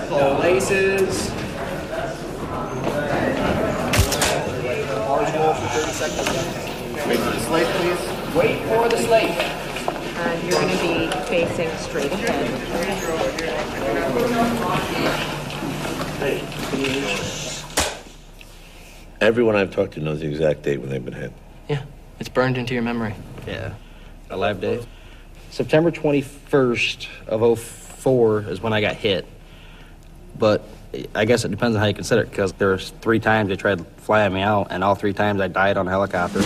Pull laces. Bars roll for 30 seconds. Wait for the slate, please. Wait for the slate. And you're going to be facing straight ahead. Everyone I've talked to knows the exact date when they've been hit. Yeah, it's burned into your memory. Yeah, a live day. September 21st of 04 is when I got hit. But I guess it depends on how you consider it, because there's 3 times they tried flying me out, and all 3 times I died on a helicopter.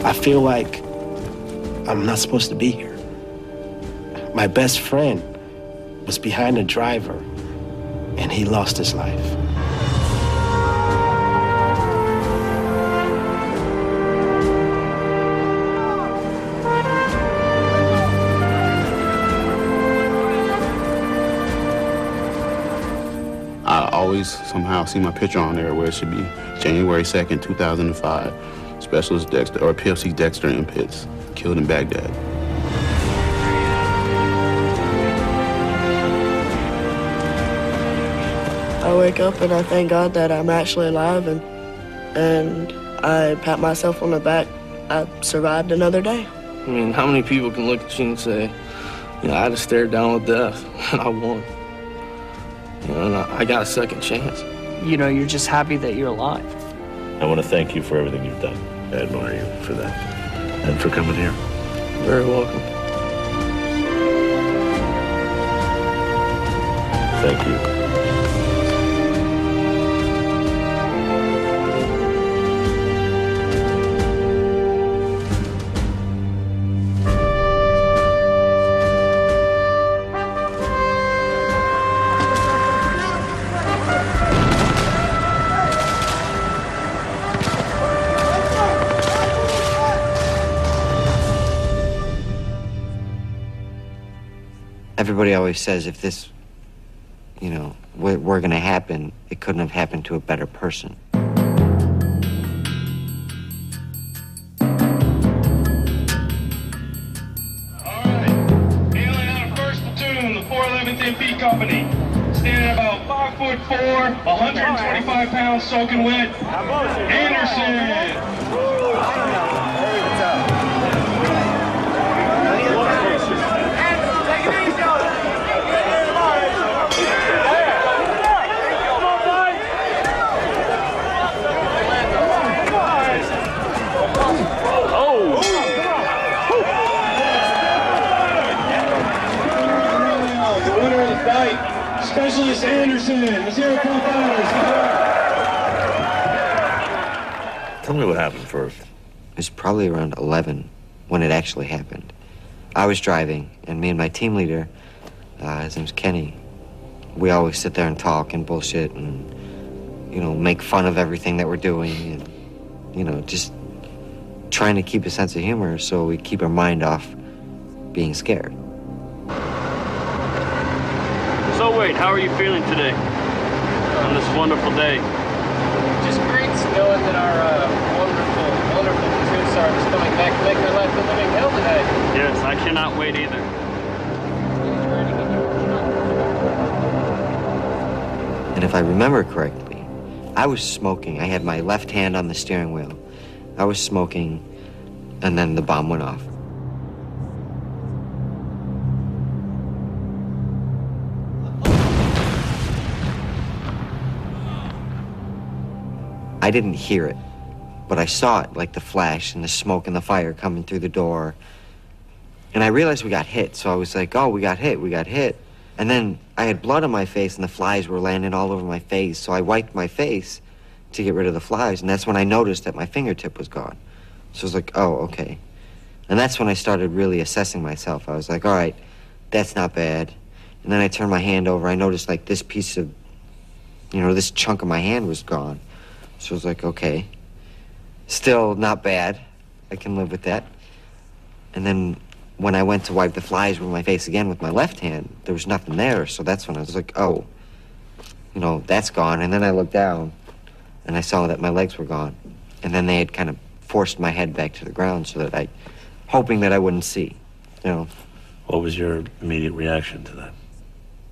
I feel like I'm not supposed to be here. My best friend was behind the driver, and he lost his life. I always somehow see my picture on there where it should be January 2nd, 2005. Specialist Dexter, or PFC Dexter in Pitts, killed in Baghdad. I wake up and I thank God that I'm actually alive, and I pat myself on the back. I survived another day. I mean, how many people can look at you and say, you know, I just stared down with death and I won. You know, and I got a second chance. You know, you're just happy that you're alive. I want to thank you for everything you've done. I admire you for that and for coming here. Very welcome. Thank you. Everybody always says if this, you know, were going to happen, it couldn't have happened to a better person. All right. Hailing out of 1st Platoon, the 411th MP Company. Standing about 5'4", 125 pounds soaking wet. Anderson. Specialist Anderson, the 0.5ers. Tell me what happened first. It was probably around 11 when it actually happened. I was driving, and me and my team leader, his name's Kenny, we always sit there and talk and bullshit and, you know, make fun of everything that we're doing and, you know, just trying to keep a sense of humor so we keep our mind off being scared. So wait, how are you feeling today on this wonderful day? Just great knowing that our wonderful platoon sergeant is coming back to make their life a living hell today. Yes, I cannot wait either. And if I remember correctly, I was smoking. I had my left hand on the steering wheel. I was smoking, and then the bomb went off. I didn't hear it, but I saw it, like the flash and the smoke and the fire coming through the door. And I realized we got hit, so I was like, oh, we got hit. And then I had blood on my face and the flies were landing all over my face, so I wiped my face to get rid of the flies, and that's when I noticed that my fingertip was gone. So I was like, oh, okay. And that's when I started really assessing myself. I was like, all right, that's not bad. And then I turned my hand over, I noticed like this piece of, you know, this chunk of my hand was gone. So I was like, okay, still not bad. I can live with that. And then when I went to wipe the flies with my face again with my left hand, there was nothing there. So that's when I was like, oh, you know, that's gone. And then I looked down, and I saw that my legs were gone. And then they had kind of forced my head back to the ground so that hoping that I wouldn't see, you know. What was your immediate reaction to that?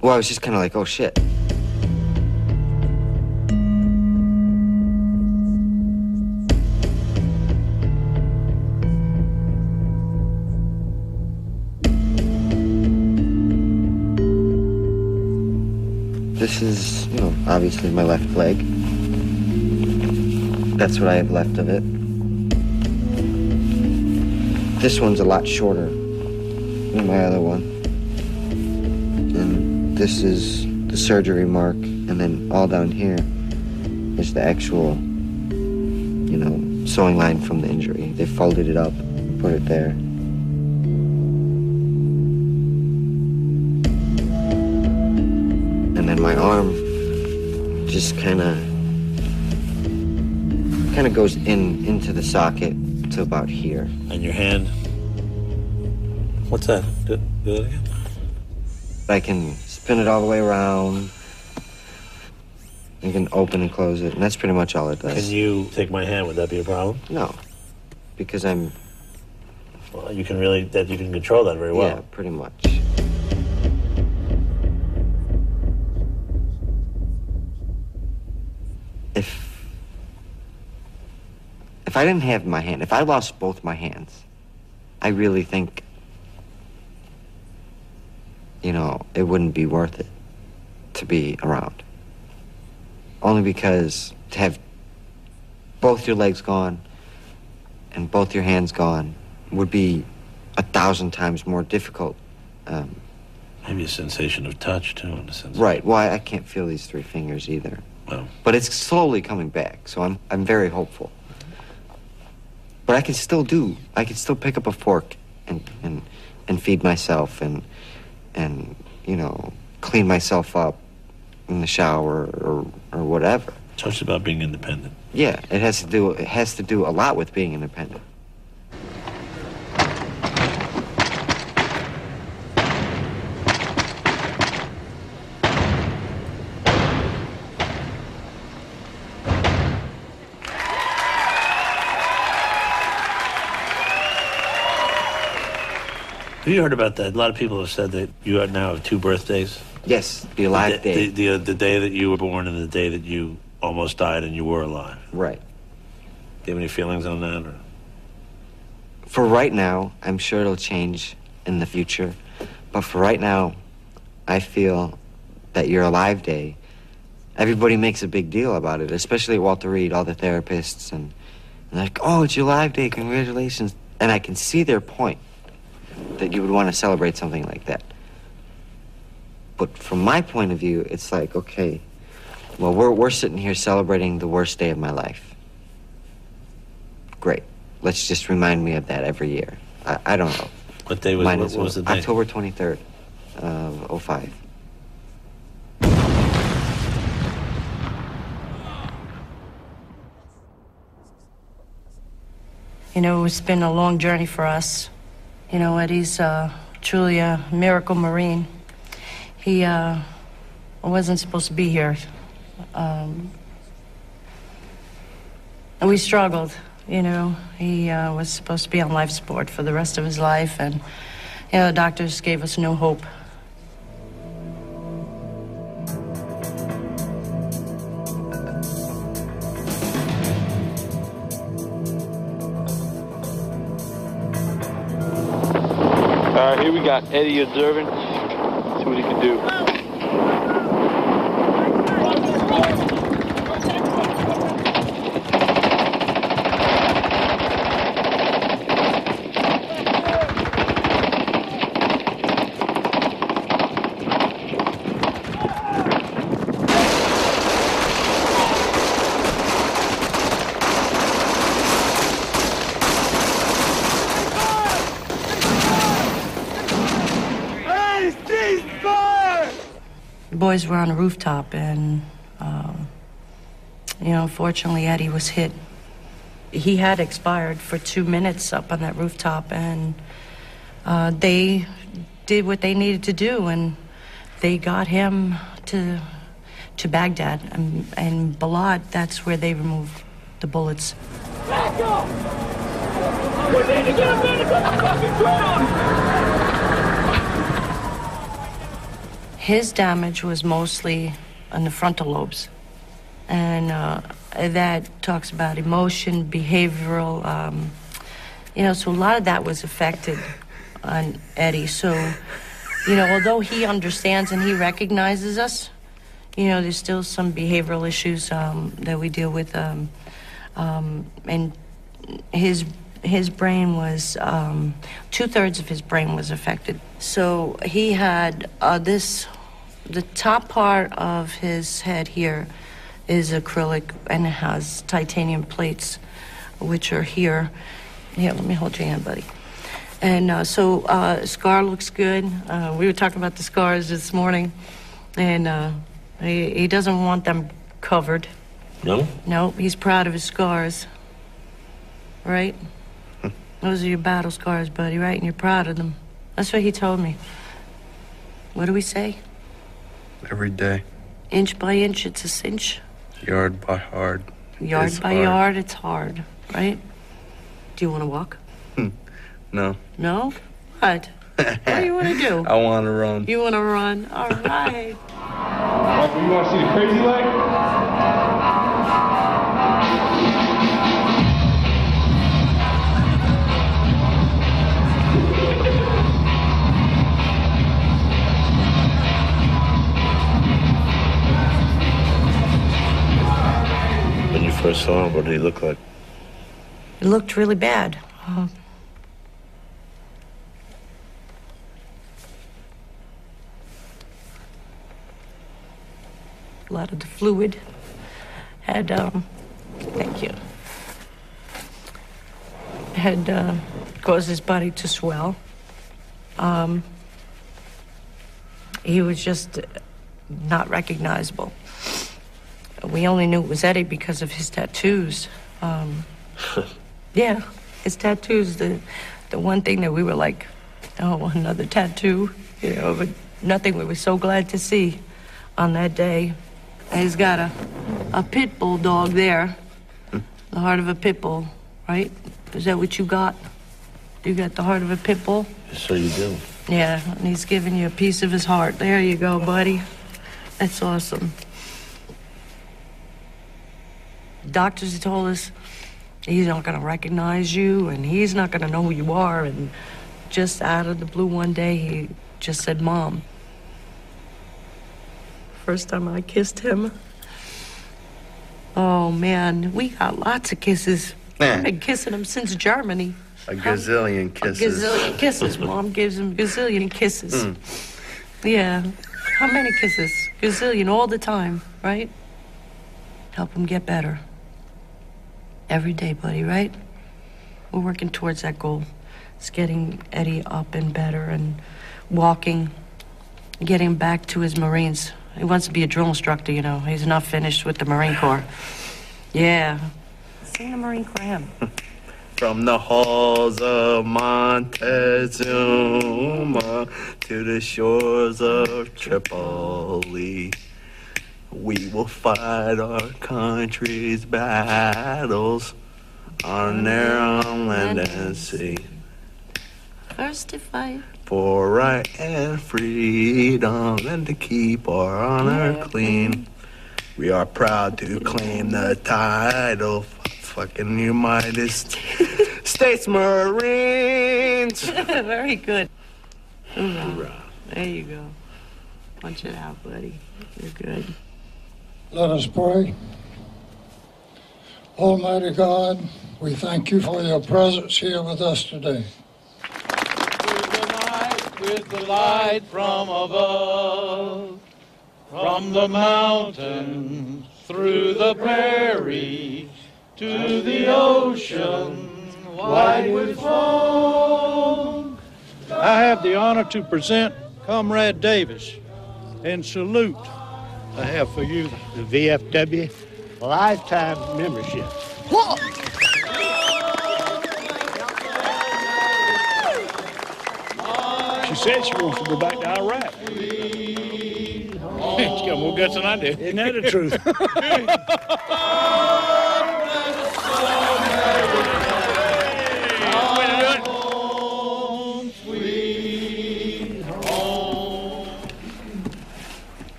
Well, I was just kind of like, oh, shit. This is, you know, obviously my left leg. That's what I have left of it. This one's a lot shorter than my other one. And this is the surgery mark, and then all down here is the actual, you know, sewing line from the injury. They folded it up and put it there. And then my arm just kind of goes into the socket to about here. And your hand? What's that? Do that again? I can spin it all the way around. I can open and close it, and that's pretty much all it does. Can you take my hand? Would that be a problem? No, because I'm... Well, you can control that very well. Yeah, pretty much. If I didn't have my hand, if I lost both my hands, I really think, you know, it wouldn't be worth it to be around. Only because to have both your legs gone and both your hands gone would be 1,000 times more difficult. Maybe a sensation of touch, too, in a sense. Right. Well, I can't feel these 3 fingers either. Well. But it's slowly coming back, so I'm very hopeful. But I can still pick up a fork and feed myself and you know, clean myself up in the shower or whatever. So it's about being independent. Yeah, it has to do a lot with being independent. Have you heard about that? A lot of people have said that you now have 2 birthdays. Yes, the alive day. The day that you were born and the day that you almost died and you were alive. Right. Do you have any feelings on that? Or? For right now, I'm sure it'll change in the future. But for right now, I feel that your alive day, everybody makes a big deal about it, especially at Walter Reed, all the therapists, and like, oh, it's your alive day, congratulations. And I can see their point, that you would want to celebrate something like that. But from my point of view, it's like, okay, well, we're sitting here celebrating the worst day of my life. Great. Let's just remind me of that every year. I don't know. What day was the day? October 23rd of 05. You know, it's been a long journey for us. You know, Eddie's truly a miracle Marine. He wasn't supposed to be here. And we struggled, you know. He was supposed to be on life support for the rest of his life, and, you know, the doctors gave us no hope. Here we got Eddie observing. See what he can do. The boys were on a rooftop, and, you know, unfortunately, Eddie was hit. He had expired for 2 minutes up on that rooftop, and they did what they needed to do, and they got him to Baghdad. And Balad, that's where they removed the bullets. Back up! We need to get a medic on the fucking ground! His damage was mostly on the frontal lobes. And that talks about emotion, behavioral, so a lot of that was affected on Eddie. So, although he understands and he recognizes us, there's still some behavioral issues that we deal with. And his brain was, 2/3 of his brain was affected. So he had the top part of his head here is acrylic and it has titanium plates, which are here. Here, let me hold your hand, buddy. And scar looks good. We were talking about the scars this morning, and he doesn't want them covered. No? No, he's proud of his scars. Right? Those are your battle scars, buddy, right? And you're proud of them. That's what he told me. What do we say? Every day. Inch by inch, it's a cinch. Yard by yard. Yard by yard, it's hard, right? Do you want to walk? No. No? What? What do you want to do? I want to run. You want to run? All right. You want to see the crazy leg? When you first saw him, what did he look like? It looked really bad. A lot of the fluid had, thank you, had caused his body to swell. He was just not recognizable. We only knew it was Eddie because of his tattoos. Yeah, his tattoos, the one thing that we were like, oh, another tattoo, but nothing we were so glad to see on that day. And he's got a pit bull dog there, the heart of a pit bull, right? Is that what you got? You got the heart of a pit bull? So you do. Yeah, and he's giving you a piece of his heart. There you go, buddy. That's awesome. Doctors told us he's not going to recognize you, and he's not going to know who you are. And just out of the blue one day, he just said, Mom. First time I kissed him. Oh, man, we got lots of kisses. I've been kissing him since Germany. A gazillion kisses. A gazillion kisses. Mom gives him a gazillion kisses. Yeah. How many kisses? Gazillion all the time, right? Help him get better. Every day, buddy, right? We're working towards that goal. It's getting Eddie up and better and walking, getting back to his Marines. He wants to be a drill instructor, He's not finished with the Marine Corps. Yeah. Sing the Marine Corps hymn. From the halls of Montezuma to the shores of Tripoli, we will fight our country's battles on their own land and sea. First to fight for right and freedom and to keep our honor clean. We are proud to claim the title, fucking United States Marines. Very good. Hoorah. There you go. Punch it out, buddy. You're good. Let us pray. Almighty God, we thank you for your presence here with us today. With the light from above, from the mountains, through the prairies, to the ocean, white with foam. I have the honor to present Comrade Davis and salute. I have for you the VFW lifetime membership. said she wants to go back to Iraq. She's got more guts than I do. Isn't that the truth?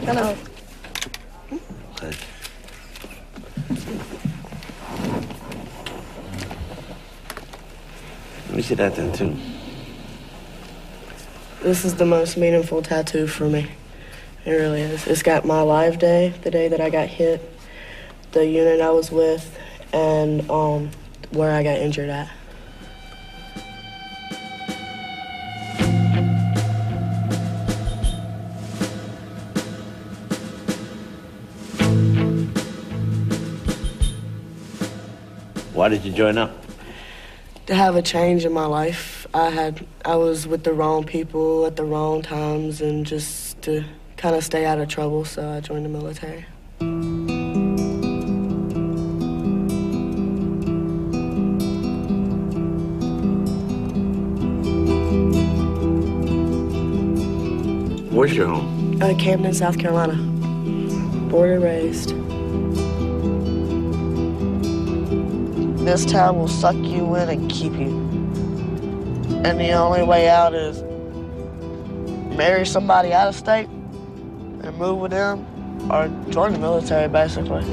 Hello. Let me see that tattoo. This is the most meaningful tattoo for me. It really is. It's got my live day, the day that I got hit, the unit I was with, and where I got injured at. Why did you join up? To have a change in my life. I was with the wrong people at the wrong times, and just to kind of stay out of trouble, so I joined the military. Where's your home? Camden, South Carolina. Born and raised. This town will suck you in and keep you. And the only way out is marry somebody out of state and move with them, or join the military, basically.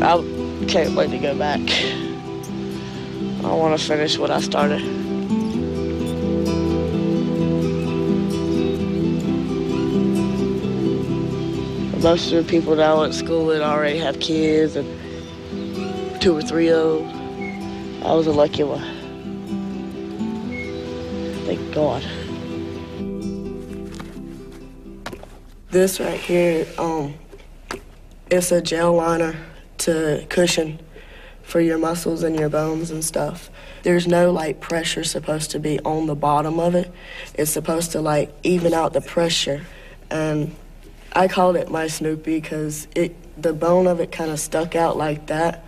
I can't wait to go back. I want to finish what I started. Most of the people that I went to school with already have kids, and 2 or 3 of them. I was a lucky one. Thank God. This right here, it's a gel liner to cushion for your muscles and your bones and stuff. There's no like pressure supposed to be on the bottom of it. It's supposed to like even out the pressure. And I called it my Snoopy because the bone of it kind of stuck out like that,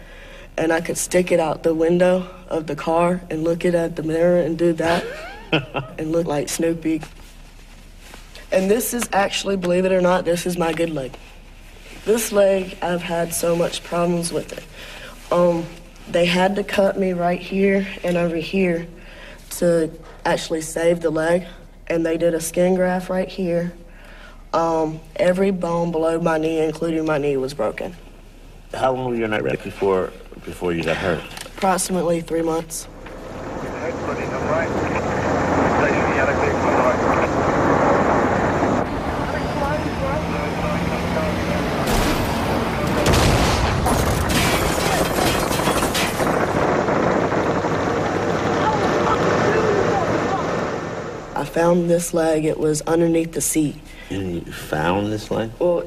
and I could stick it out the window of the car and look it at the mirror and do that and look like Snoopy. And this is actually, believe it or not, this is my good leg. This leg, I've had so much problems with it. They had to cut me right here and over here to actually save the leg, and they did a skin graft right here. Every bone below my knee, including my knee, was broken. How long were you in Iraq before you got hurt? Approximately 3 months. I found this leg. It was underneath the seat. And you found this leg? Well,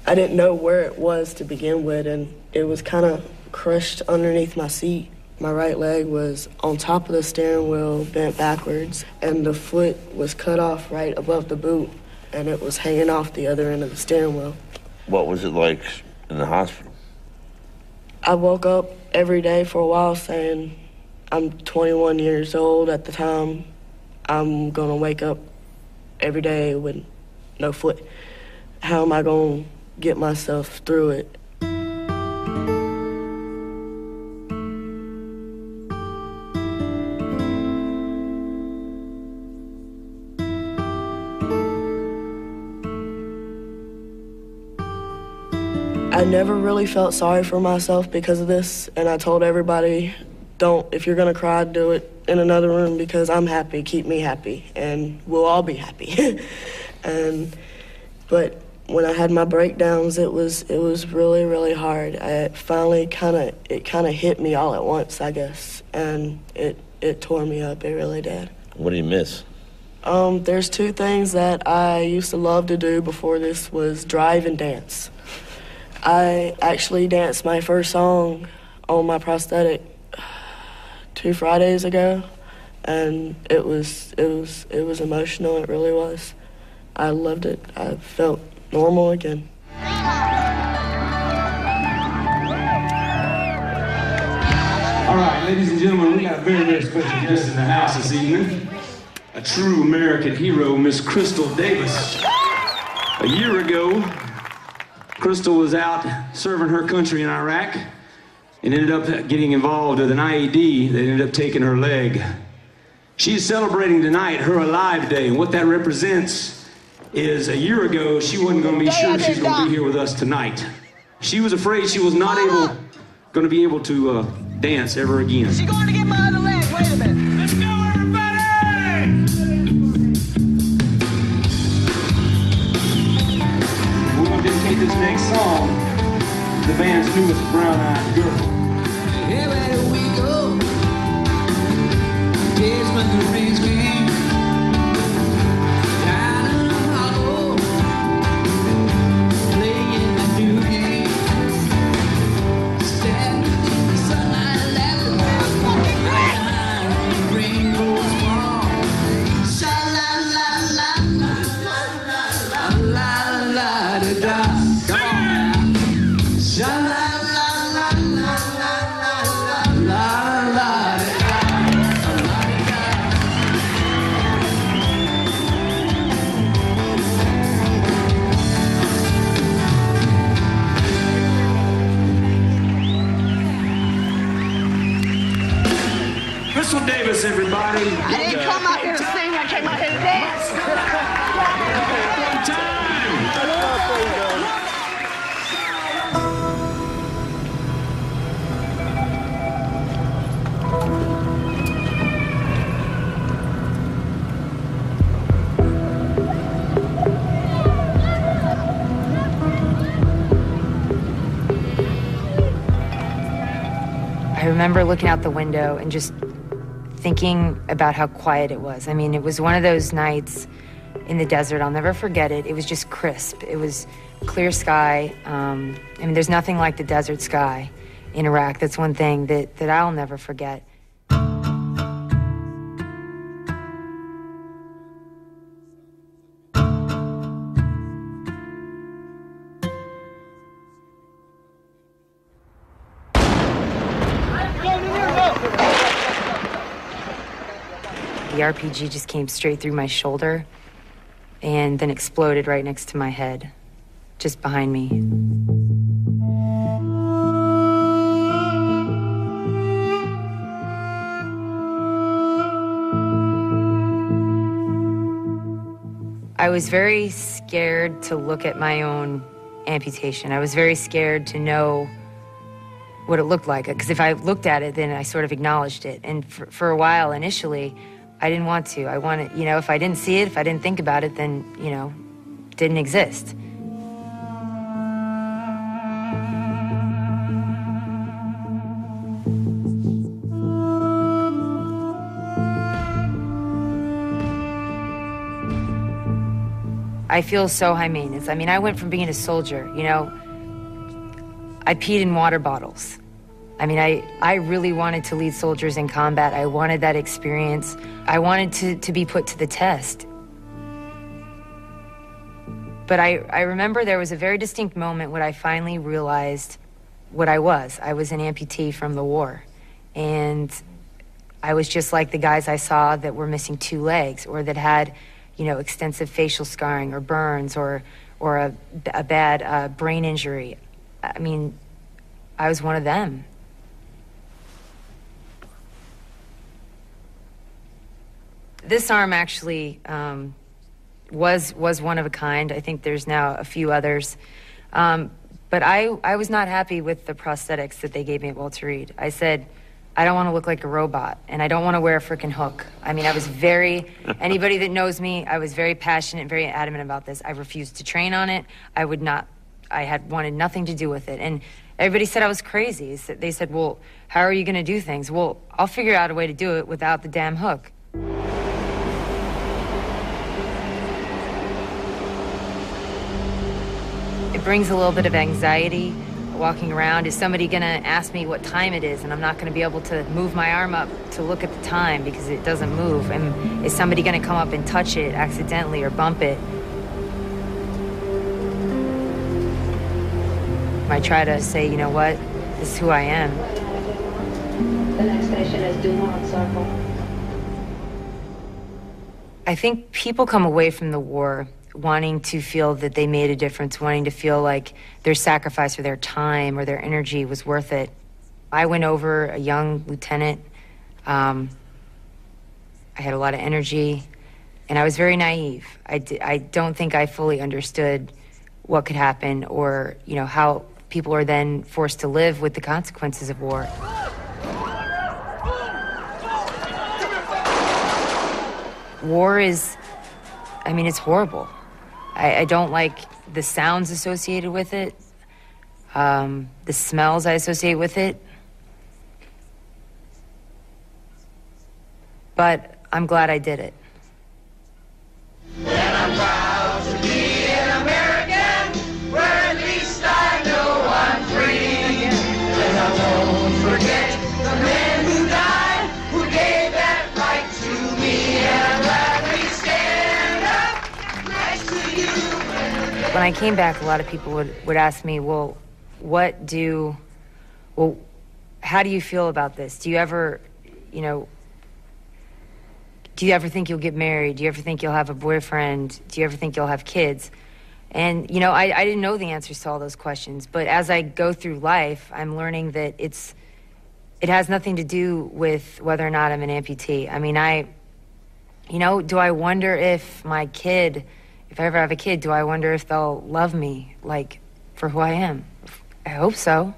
I didn't know where it was to begin with, and it was kind of crushed underneath my seat. My right leg was on top of the steering wheel, bent backwards, and the foot was cut off right above the boot, and it was hanging off the other end of the steering wheel. What was it like in the hospital? I woke up every day for a while saying, I'm 21 years old at the time. I'm gonna wake up every day with no foot. How am I gonna get myself through it? I never really felt sorry for myself because of this, and I told everybody, if you're gonna cry, do it in another room because I'm happy, keep me happy, and we'll all be happy. But when I had my breakdowns, it was really, really hard. It finally kind of hit me all at once, I guess, and it tore me up, it really did. What do you miss? There's 2 things that I used to love to do before this was drive and dance. I actually danced my first song on my prosthetic 2 Fridays ago, and it was emotional. It really was. I loved it. I felt normal again. All right, ladies and gentlemen, we got a very, very special guest in the house this evening. A true American hero, Miss Crystal Davis. A year ago, Crystal was out serving her country in Iraq and ended up getting involved with an IED that ended up taking her leg. She's celebrating tonight her Alive Day, and what that represents is a year ago, she wasn't going to be sure she was going to be here with us tonight. She was afraid she was not going to be able to dance ever again. She's going to get my other leg. Wait a minute. Let's go, everybody! We're going to dedicate this next song to the band's newest brown-eyed girl. Everywhere we go, days when the rains came down in the hollow, playing a new game. Standing in the sunlight, laughing behind rainbows fall. Sha la la la la la la la da da. Come on now. Sha la la la la la la la da da. Crystal Davis, everybody. I didn't come out here to sing, I came out here to dance. One time. I remember looking out the window and just thinking about how quiet it was. I mean, it was one of those nights in the desert. I'll never forget it. It was just crisp. It was clear sky. I mean, there's nothing like the desert sky in Iraq. That's one thing that I'll never forget. The RPG just came straight through my shoulder and then exploded right next to my head, just behind me. I was very scared to look at my own amputation. I was very scared to know what it looked like, because if I looked at it, then I sort of acknowledged it. And for a while, initially, I didn't want to. I wanted, you know, if I didn't see it, if I didn't think about it, then, you know, it didn't exist. I feel so high maintenance. I mean, I went from being a soldier, you know, I peed in water bottles. I mean, I really wanted to lead soldiers in combat. I wanted that experience. I wanted to be put to the test. But I remember there was a very distinct moment when I finally realized what I was. I was an amputee from the war. And I was just like the guys I saw that were missing 2 legs or that had, you know, extensive facial scarring or burns or a bad brain injury. I mean, I was one of them. This arm actually was one of a kind. I think there's now a few others. But I was not happy with the prosthetics that they gave me at Walter Reed. I said, I don't want to look like a robot, and I don't want to wear a frickin' hook. I mean, I was anybody that knows me, I was very passionate, very adamant about this. I refused to train on it. I had wanted nothing to do with it. And everybody said I was crazy. They said, well, how are you going to do things? Well, I'll figure out a way to do it without the damn hook. It brings a little bit of anxiety walking around. Is somebody going to ask me what time it is and I'm not going to be able to move my arm up to look at the time because it doesn't move? And is somebody going to come up and touch it accidentally or bump it? I try to say, you know what, this is who I am. The next station is Dumont Circle. I think people come away from the war wanting to feel that they made a difference, wanting to feel like their sacrifice or their time or their energy was worth it. I went over a young lieutenant. I had a lot of energy, and I was very naive. I don't think I fully understood what could happen or, you know, how people are then forced to live with the consequences of war. War is, I mean, it's horrible. I don't like the sounds associated with it, the smells I associate with it. But I'm glad I did it. And I'm proud to be an American, where at least I know I'm free. And I won't forget the men who died, who gave that right to me. And I'm glad we stand up next to you. When I came back, a lot of people would ask me, well, how do you feel about this? Do you ever, you know, do you ever think you'll get married? Do you ever think you'll have a boyfriend? Do you ever think you'll have kids? And, you know, I didn't know the answers to all those questions. But as I go through life, I'm learning that it has nothing to do with whether or not I'm an amputee. I mean, you know, do I wonder if my kid, if I ever have a kid, do I wonder if they'll love me, like, for who I am? I hope so.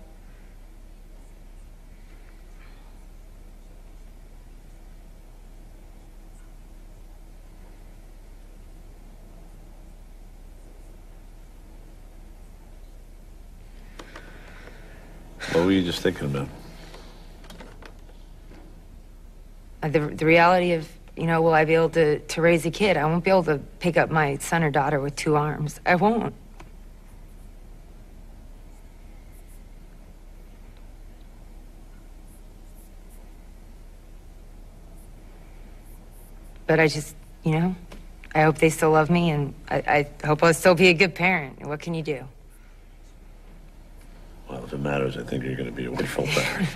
What were you just thinking about? The reality of, you know, will I be able to raise a kid? I won't be able to pick up my son or daughter with 2 arms. I won't. But I just, you know, I hope they still love me, and I hope I'll still be a good parent. What can you do? Well, if it matters, I think you're going to be a wonderful parent.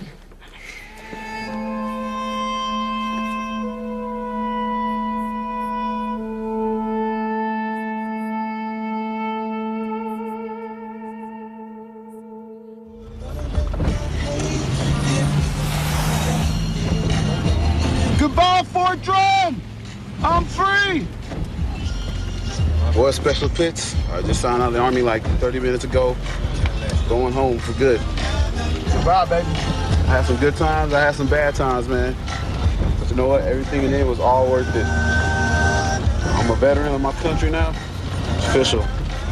Goodbye, Fort Drum! I'm free! Boy, Special Pits, I just signed out of the Army like 30 minutes ago. Going home for good. Goodbye, baby. I had some good times, I had some bad times, man. But you know what? Everything in it was all worth it. I'm a veteran of my country now. It's official.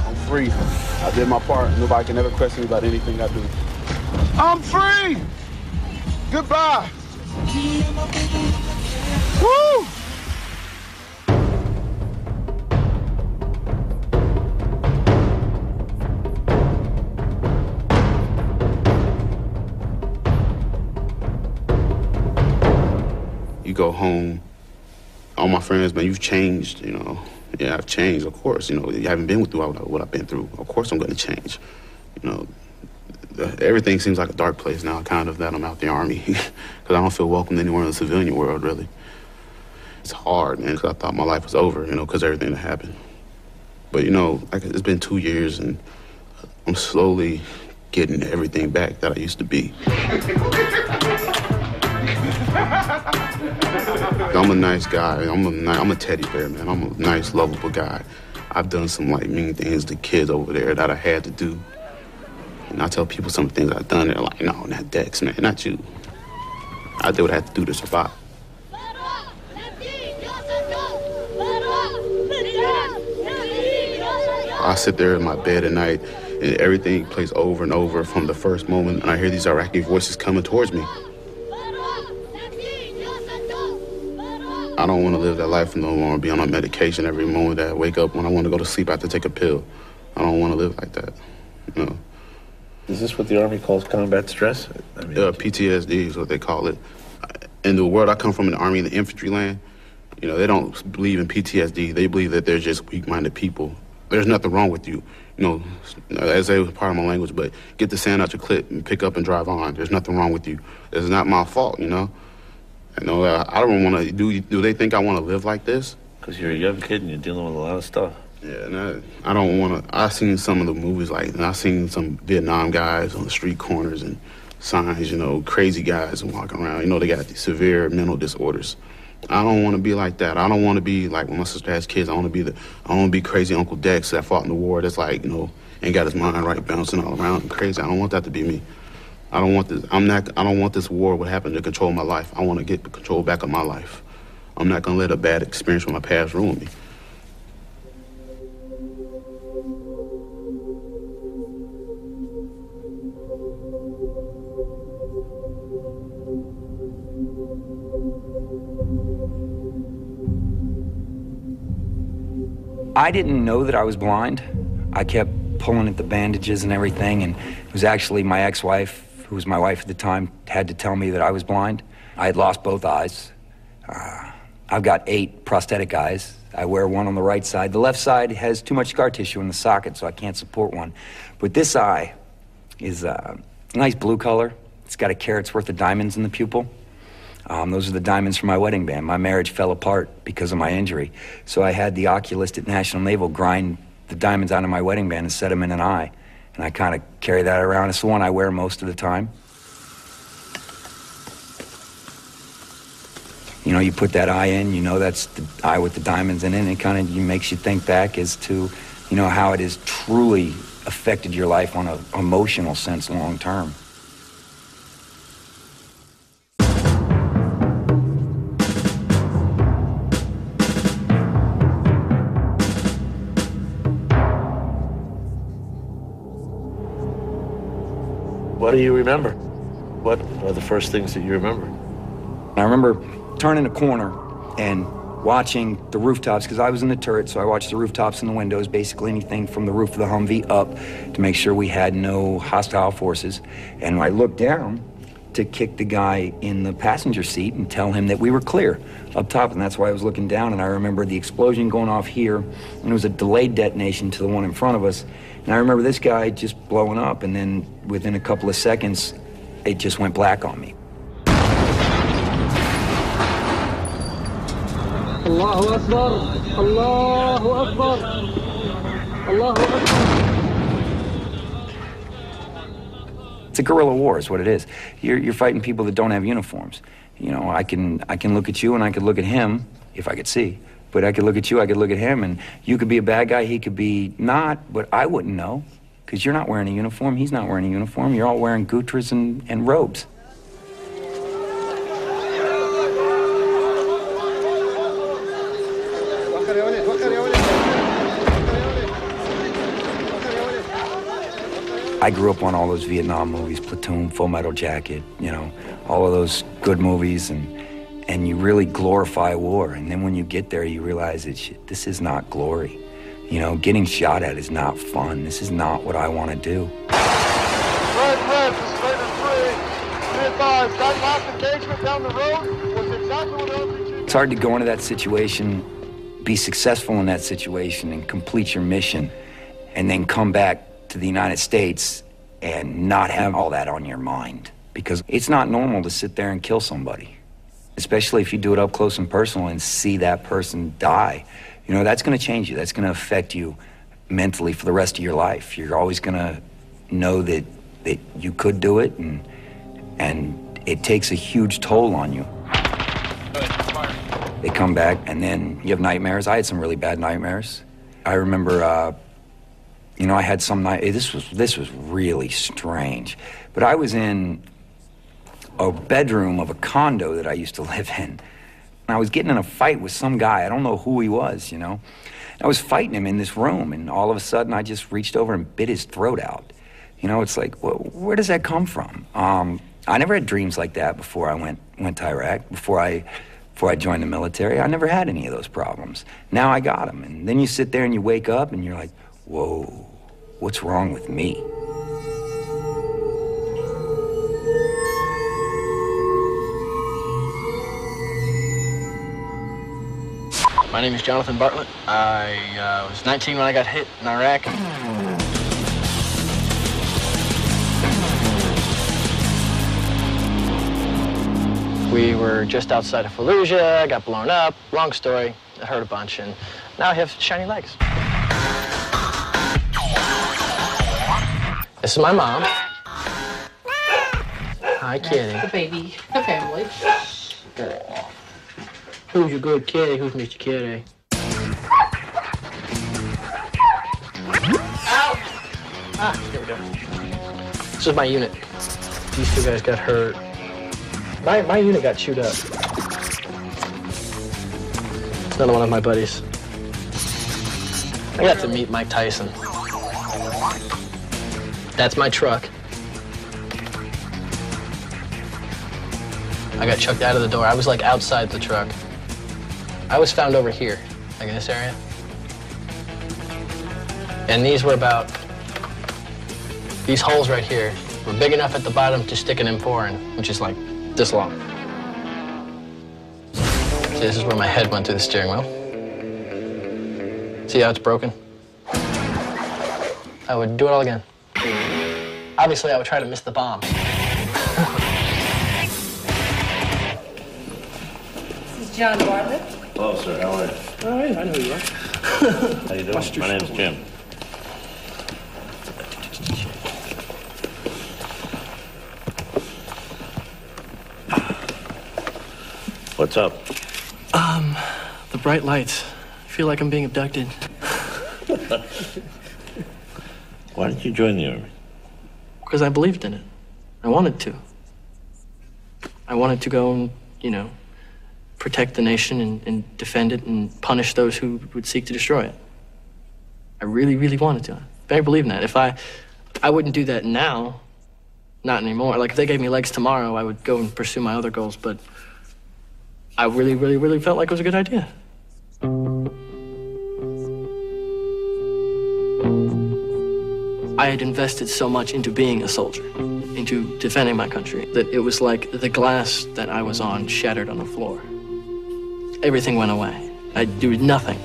I'm free. I did my part. Nobody can ever question me about anything I do. I'm free! Goodbye! Woo! You go home, all my friends, man, you've changed, you know. Yeah, I've changed, of course. You know, you haven't been through what I've been through. Of course I'm going to change. You know, everything seems like a dark place now, kind of, that I'm out the Army. Because I don't feel welcomed anywhere in the civilian world, really. It's hard, man, because I thought my life was over, you know, because everything that happened. But, you know, like, it's been 2 years, and I'm slowly getting everything back that I used to be. I'm a nice guy. I'm a teddy bear, man. I'm a nice, lovable guy. I've done some, like, mean things to kids over there that I had to do. And I tell people some things I've done, they're like, no, not Dex, man, not you. I did what I had to do to survive. I sit there in my bed at night, and everything plays over and over from the first moment, and I hear these Iraqi voices coming towards me. I don't want to live that life no more, be on a medication every moment that I wake up. When I want to go to sleep, I have to take a pill. I don't want to live like that, you know. Is this what the Army calls combat stress? I mean, PTSD is what they call it. In the world I come from, in the Army, in the infantry land, you know, they don't believe in PTSD. They believe that they're just weak-minded people there's nothing wrong with you. You know, as a part of my language, but get the sand out your clip and pick up and drive on. There's nothing wrong with you. It's not my fault, you know. I don't want to. Do they think I want to live like this? Because you're a young kid and you're dealing with a lot of stuff. Yeah, and I don't want to. I've seen some of the movies, and I've seen some Vietnam guys on the street corners and signs, you know, crazy guys and walking around. You know, they got these severe mental disorders. I don't want to be like that. I don't want to be like when my sister has kids. I want to be crazy Uncle Dex that fought in the war. That's like, you know, ain't got his mind right, bouncing all around and crazy. I don't want that to be me. I don't want this. I don't want this war what happened to control my life. I want to get the control back of my life. I'm not gonna let a bad experience from my past ruin me. I didn't know that I was blind. I kept pulling at the bandages and everything, and it was actually my ex-wife, who was my wife at the time, had to tell me that I was blind. I had lost both eyes. I've got 8 prosthetic eyes. I wear one on the right side. The left side has too much scar tissue in the socket, so I can't support one. But this eye is a nice blue color. It's got a carat's worth of diamonds in the pupil. Those are the diamonds from my wedding band. My marriage fell apart because of my injury. So I had the oculist at National Naval grind the diamonds out of my wedding band and set them in an eye. And I kind of carry that around. It's the one I wear most of the time. You know, you put that eye in, you know that's the eye with the diamonds in it, and it kind of makes you think back as to, you know, how it has truly affected your life on an emotional sense long term. What do you remember? What are the first things that you remember? I remember turning a corner and watching the rooftops, because I was in the turret, so I watched the rooftops and the windows, basically anything from the roof of the Humvee up to make sure we had no hostile forces. And I looked down to kick the guy in the passenger seat and tell him that we were clear up top, and that's why I was looking down. And I remember the explosion going off here, and it was a delayed detonation to the one in front of us. And I remember this guy just blowing up, and then within a couple of seconds, it just went black on me. Allahu Akbar, Allahu Akbar, Allahu Akbar. It's a guerrilla war is what it is. You're fighting people that don't have uniforms. You know, I can look at you and I could look at him, if I could see. But I could look at you, I could look at him, and you could be a bad guy, he could be not, but I wouldn't know. Because you're not wearing a uniform, he's not wearing a uniform, you're all wearing gutras and robes. I grew up on all those Vietnam movies, Platoon, Full Metal Jacket, you know, all of those good movies, and you really glorify war. And then when you get there, you realize that shit, this is not glory. You know, getting shot at is not fun. This is not what I want to do. Red, this is Raider 3. Be advised, that last engagement down the road was exactly what LPG... It's hard to go into that situation, be successful in that situation, and complete your mission, and then come back to the United States and not have all that on your mind. Because it's not normal to sit there and kill somebody, especially if you do it up close and personal and see that person die. You know, that's going to change you. That's going to affect you mentally for the rest of your life. You're always going to know that you could do it, and it takes a huge toll on you. They come back, and then you have nightmares. I had some really bad nightmares. I remember, you know, I had some night. This was really strange. But I was in a bedroom of a condo that I used to live in. And I was getting in a fight with some guy. I don't know who he was, you know. I was fighting him in this room, and all of a sudden I just reached over and bit his throat out. You know, it's like, well, where does that come from? I never had dreams like that before I went to Iraq, before I joined the military. I never had any of those problems. Now I got them. And then you sit there and you wake up and you're like, whoa, what's wrong with me? My name is Jonathan Bartlett. I was 19 when I got hit in Iraq. We were just outside of Fallujah, got blown up, long story, it hurt a bunch, and now I have shiny legs. This is my mom. Hi, kitty. The baby, the family. Who's your good kitty? Who's Mr. Kitty? Ow! Ah, here we go. This is my unit. These two guys got hurt. My unit got chewed up. It's another one of my buddies. I got to meet Mike Tyson. That's my truck. I got chucked out of the door. I was like outside the truck. I was found over here, like in this area. And these were about, these holes right here were big enough at the bottom to stick an M4 in, which is like this long. See, this is where my head went through the steering wheel. See how it's broken? I would do it all again. Obviously, I would try to miss the bomb. This is John Bartlett. Hello, sir. How are you? Oh, yeah, I know who you are. How you doing? My name's Jim. What's up? The bright lights. I feel like I'm being abducted. Why did you join the Army? Because I believed in it. I wanted to. I wanted to go and, you know, protect the nation and defend it and punish those who would seek to destroy it. I really, really wanted to. I believe in that. If I wouldn't do that now, not anymore. Like, if they gave me legs tomorrow, I would go and pursue my other goals, but I really, really, really felt like it was a good idea. I had invested so much into being a soldier, into defending my country, that it was like the glass that I was on shattered on the floor. Everything went away. I do nothing,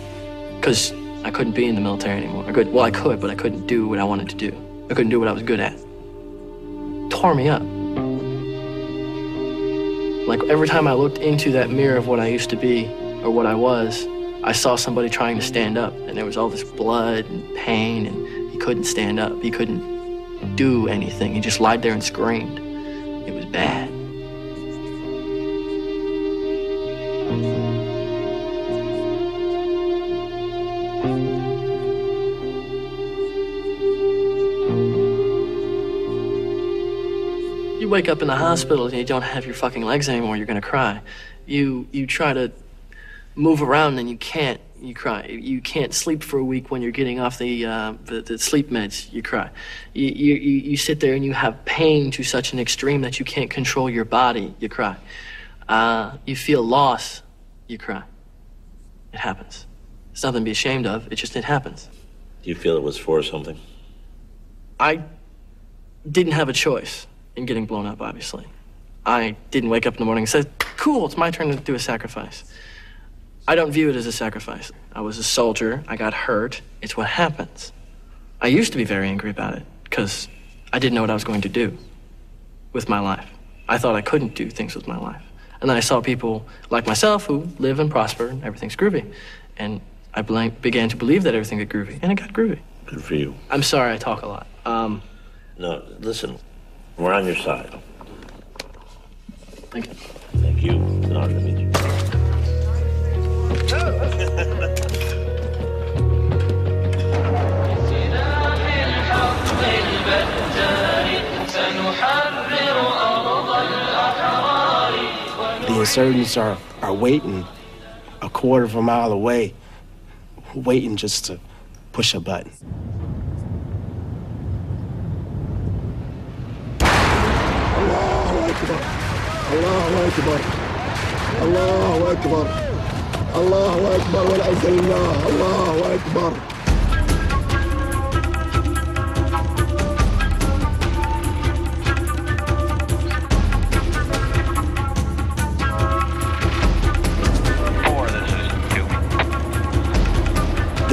because I couldn't be in the military anymore. I could, but I couldn't do what I wanted to do. I couldn't do what I was good at. It tore me up. Like, every time I looked into that mirror of what I used to be, or what I was, I saw somebody trying to stand up, and there was all this blood and pain, and he couldn't stand up. He couldn't do anything. He just lied there and screamed. It was bad. You wake up in the hospital and you don't have your fucking legs anymore, you're gonna cry. You try to move around and you can't, you cry. You can't sleep for a week when you're getting off the sleep meds, you cry. You sit there and you have pain to such an extreme that you can't control your body, you cry. You feel loss, you cry. It happens. It's nothing to be ashamed of, it happens. Do you feel it was for something? I didn't have a choice in getting blown up, obviously. I didn't wake up in the morning and say, cool, it's my turn to do a sacrifice. I don't view it as a sacrifice. I was a soldier, I got hurt, it's what happens. I used to be very angry about it, because I didn't know what I was going to do with my life. I thought I couldn't do things with my life. And then I saw people like myself who live and prosper and everything's groovy. And I began to believe that everything got groovy, and it got groovy. Good for you. I'm sorry I talk a lot. No, listen, we're on your side. Thank you. Thank you. It's an honor to meet you. The insurgents are waiting a quarter of a mile away, waiting just to push a button. الله أكبر الله أكبر الله أكبر والعز لله الله أكبر.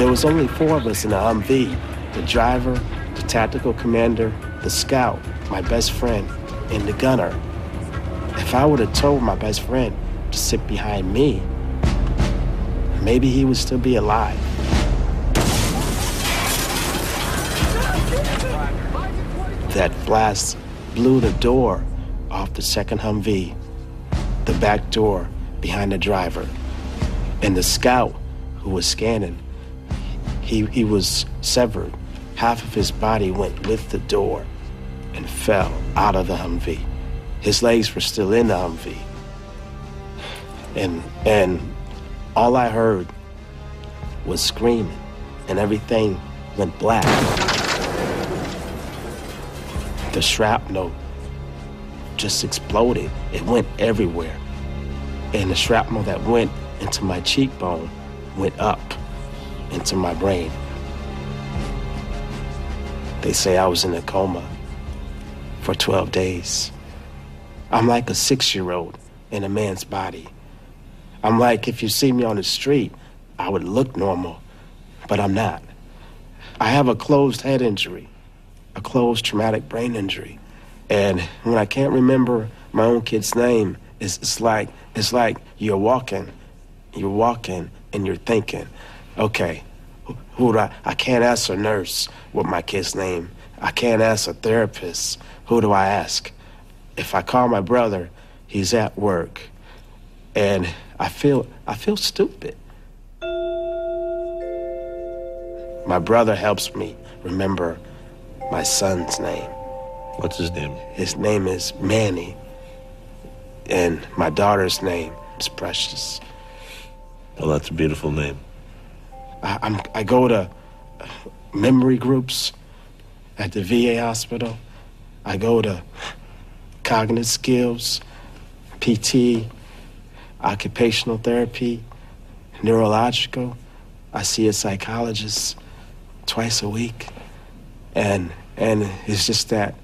There was only 4 of us in the Humvee: the driver, the tactical commander, the scout, my best friend, and the gunner. If I would have told my best friend to sit behind me, maybe he would still be alive. That blast blew the door off the second Humvee, the back door behind the driver. And the scout who was scanning, he was severed. Half of his body went with the door and fell out of the Humvee. His legs were still in the Humvee. And all I heard was screaming, and everything went black. The shrapnel just exploded. It went everywhere. And the shrapnel that went into my cheekbone went up into my brain. They say I was in a coma for 12 days. I'm like a 6-year-old in a man's body. I'm like, if you see me on the street, I would look normal, but I'm not. I have a closed head injury, a closed traumatic brain injury. And when I can't remember my own kid's name, it's like you're walking and you're thinking, okay, who do I can't ask a nurse what my kid's name. I can't ask a therapist. Who do I ask? If I call my brother, he's at work. And I feel stupid. My brother helps me remember my son's name. What's his name? His name is Manny. And my daughter's name is Precious. Well, that's a beautiful name. I go to memory groups at the VA hospital. I go to cognitive skills, PT, occupational therapy, neurological. I see a psychologist twice a week. And it's just that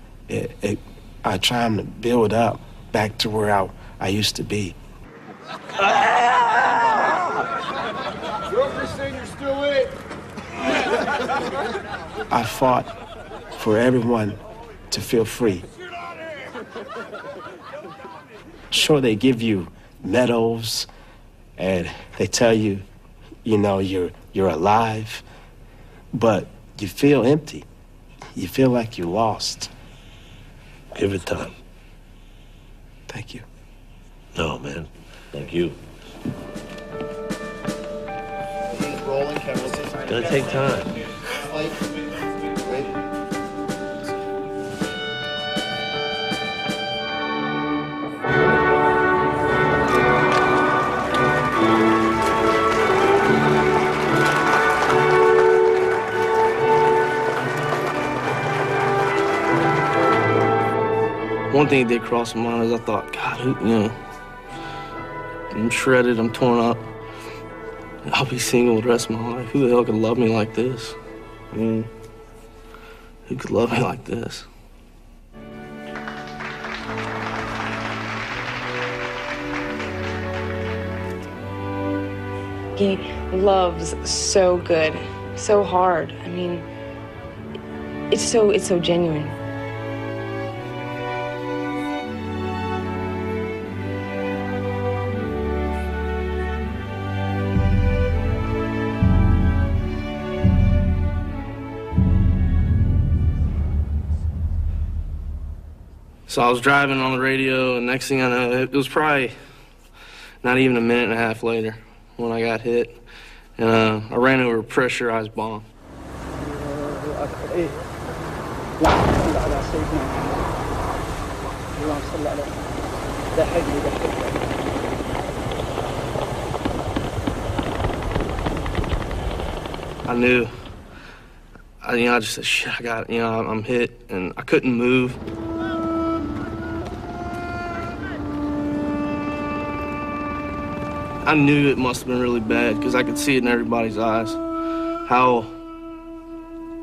I try to build up back to where I used to be. I fought for everyone to feel free. Sure, they give you medals and they tell you, you know, you're alive, but you feel empty. You feel like you lost. Give it time. Thank you. No, man. Thank you. It's gonna take time. One thing that did cross my mind is I thought, God, I'm shredded, I'm torn up. I'll be single the rest of my life. Who the hell could love me like this? I mean, who could love me like this? He loves so good, so hard. I mean, it's so genuine. So I was driving on the radio, and next thing I know, it was probably not even a minute and a half later when I got hit, and I ran over a pressurized bomb. I knew. I just said, shit, I'm hit, and I couldn't move. I knew it must have been really bad because I could see it in everybody's eyes, how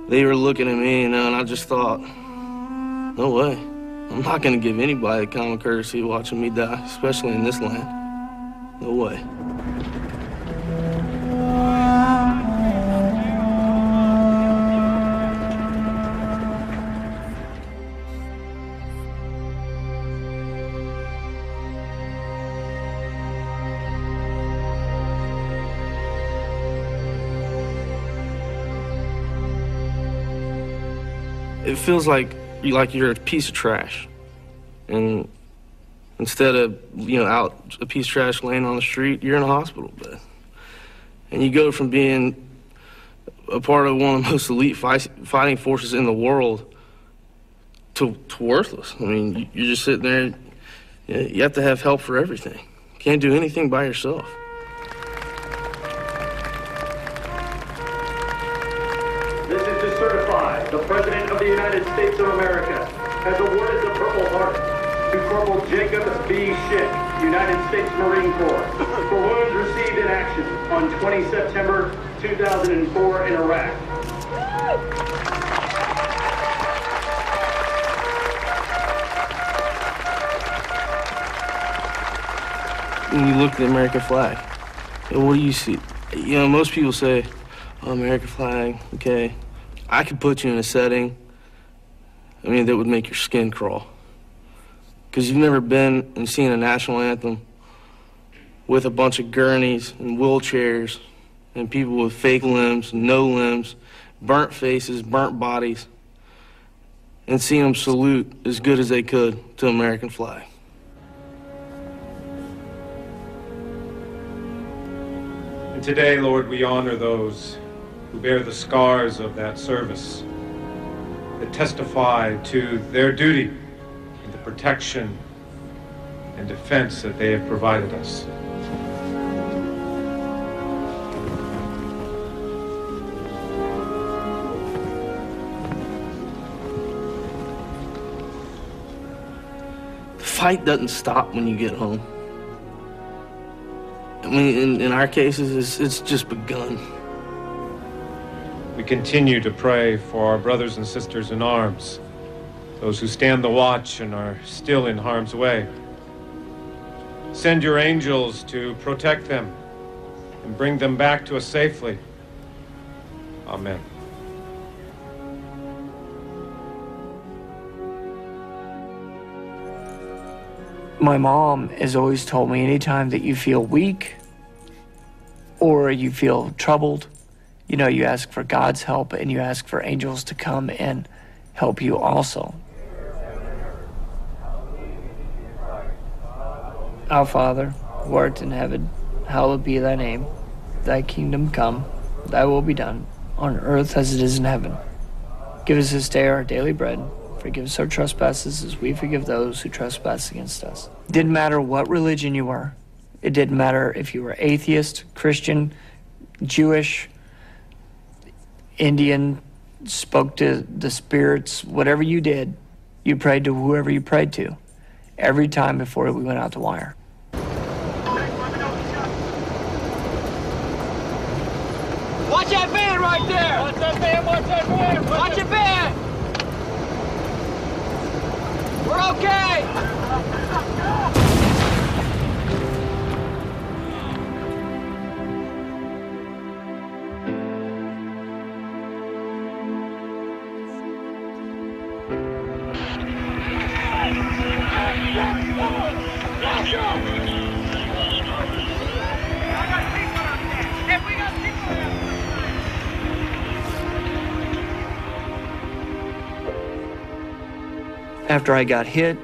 they were looking at me, and I just thought, no way. I'm not going to give anybody the common courtesy of watching me die, especially in this land. No way. It feels like you're a piece of trash. And instead of, out a piece of trash laying on the street, you're in a hospital bed. And you go from being a part of one of the most elite fighting forces in the world to worthless. I mean, you're just sitting there. You have to have help for everything. You can't do anything by yourself. This is to certify the President of the United States of America has awarded the Purple Heart to Corporal Jacob B. Schick, United States Marine Corps, for wounds received in action on 20 September 2004 in Iraq. When you look at the American flag, what do you see? Most people say, oh, American flag, okay. I could put you in a setting, that would make your skin crawl. Because you've never been and seen a national anthem with a bunch of gurneys and wheelchairs and people with fake limbs, no limbs, burnt faces, burnt bodies, and seeing them salute as good as they could to the American flag. And today, Lord, we honor those who bear the scars of that service, that testify to their duty in the protection and defense that they have provided us. The fight doesn't stop when you get home. In our cases, it's just begun. We continue to pray for our brothers and sisters in arms, those who stand the watch and are still in harm's way. Send your angels to protect them and bring them back to us safely. Amen. My mom has always told me anytime that you feel weak or you feel troubled, you ask for God's help and you ask for angels to come and help you also. Our Father, who art in heaven, hallowed be thy name. Thy kingdom come, thy will be done, on earth as it is in heaven. Give us this day our daily bread. Forgive us our trespasses as we forgive those who trespass against us. It didn't matter what religion you were. It didn't matter if you were atheist, Christian, Jewish, Indian, spoke to the spirits, whatever you did, you prayed to whoever you prayed to every time before we went out to wire. Watch that van right there! Watch that van, watch that van! Watch your van! We're okay! After I got hit,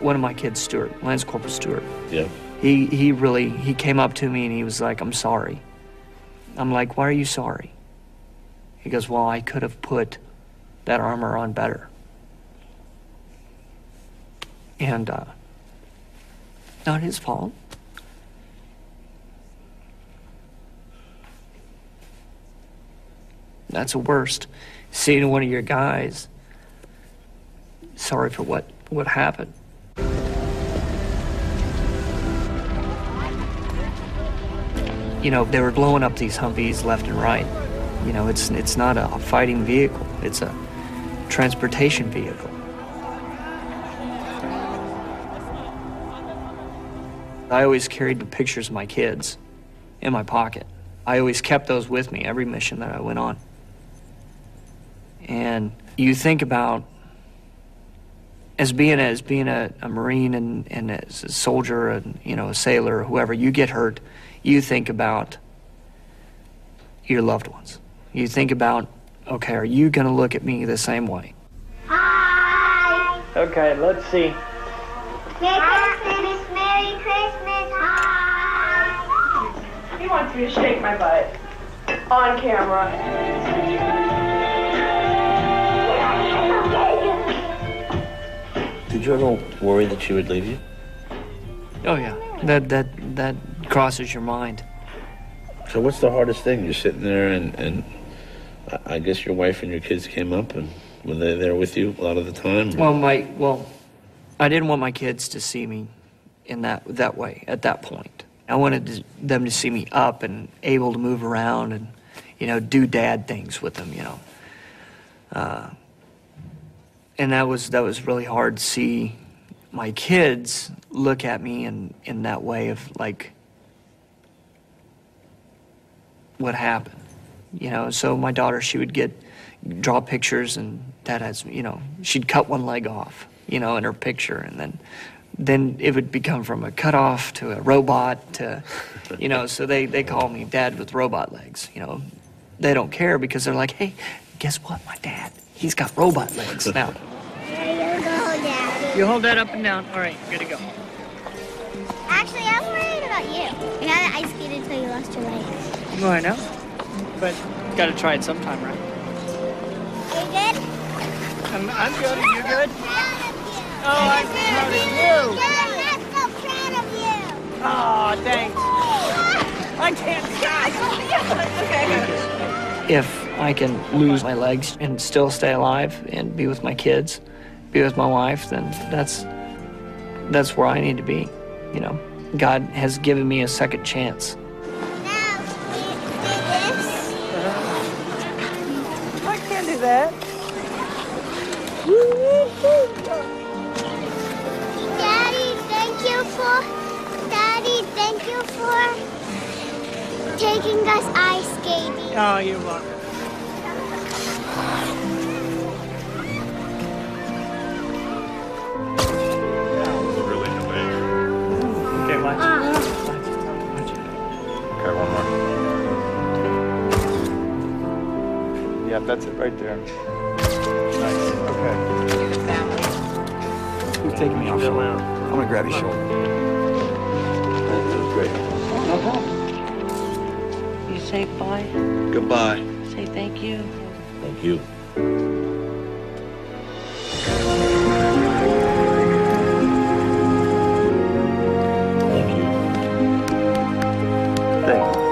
one of my kids, Stuart, Lance Corporal Stuart, Yeah. he came up to me and he was like, I'm sorry. I'm like, why are you sorry? He goes, well, I could have put that armor on better. And not his fault. That's the worst. Seeing one of your guys sorry for what happened. They were blowing up these Humvees left and right. It's not a fighting vehicle. It's a transportation vehicle. I always carried the pictures of my kids in my pocket. I always kept those with me every mission that I went on. And you think about as being a Marine and as a soldier and a sailor or whoever, you get hurt, you think about your loved ones. You think about, okay, are you going to look at me the same way? Hi. Okay, let's see. Merry Christmas, Merry Christmas, hi. He wants me to shake my butt on camera. Did you ever worry that she would leave you? Oh yeah, that crosses your mind. So what's the hardest thing? You're sitting there and I guess your wife and your kids came up and were they there with you a lot of the time? Well, I didn't want my kids to see me in that way at that point. I wanted them to see me up and able to move around and, do dad things with them, And that was really hard to see my kids look at me in that way of like, what happened? So my daughter, she would draw pictures and Dad has, she'd cut one leg off, in her picture, and then it would become from a cutoff to a robot to, so they call me Dad with robot legs, They don't care because they're like, hey, guess what, my dad, he's got robot legs now. There you go, Daddy. You hold that up and down. All right, good to go. Actually, I'm worried about you. You had ice skated until you lost your legs. Well, I know, but gotta try it sometime, right? Are you good? I'm good. Are you good? Oh, I'm proud of you. I'm so proud of you. Oh, thanks. I can't stop. Okay. If I can lose my legs and still stay alive and be with my kids, be with my wife, then that's where I need to be. God has given me a second chance. I can't do that. Daddy, thank you for taking us ice skating. Oh, you're welcome. Okay, watch. Okay, one more. Yeah, that's it right there. Nice. Okay. Who's taking me off shoulder? I'm gonna grab your shoulder. That was great. No problem. You say bye. Goodbye. Say thank you. Thank you. Thank you. Thank you.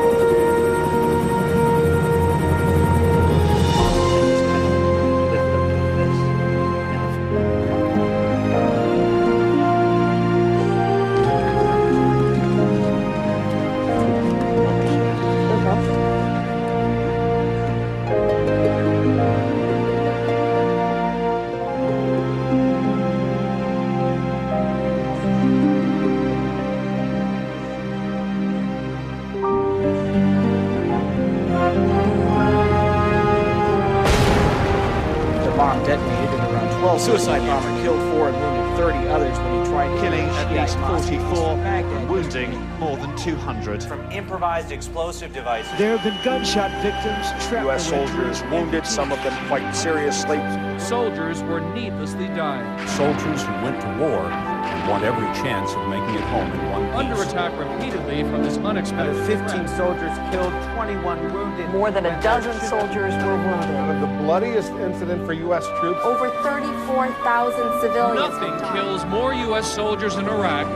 Bomb detonated and around 12 suicide bomber killed 4 and wounded 30 others when he tried Killing at least 44 and wounding more than 200. From improvised explosive devices. There have been gunshot victims trapped. U.S. soldiers wounded, some of them quite seriously. Soldiers were needlessly dying. Soldiers who went to war and want every chance of making it home in one piece. Under attack repeatedly from this unexpected 15 soldiers killed, 21 wounded. More than a dozen soldiers were wounded. One of the bloodiest incident for U.S. troops. Over 34,000 civilians. Nothing kills more U.S. soldiers in Iraq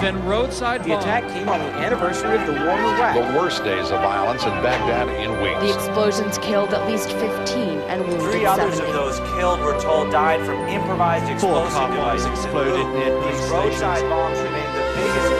than roadside bombs. The attack came on the anniversary of the war in Iraq. The worst days of violence in Baghdad in weeks. The explosions killed at least 15 and wounded 3 others 70. of those killed, we're told, died from improvised explosive devices. Exploded near These roadside bombs remain the biggest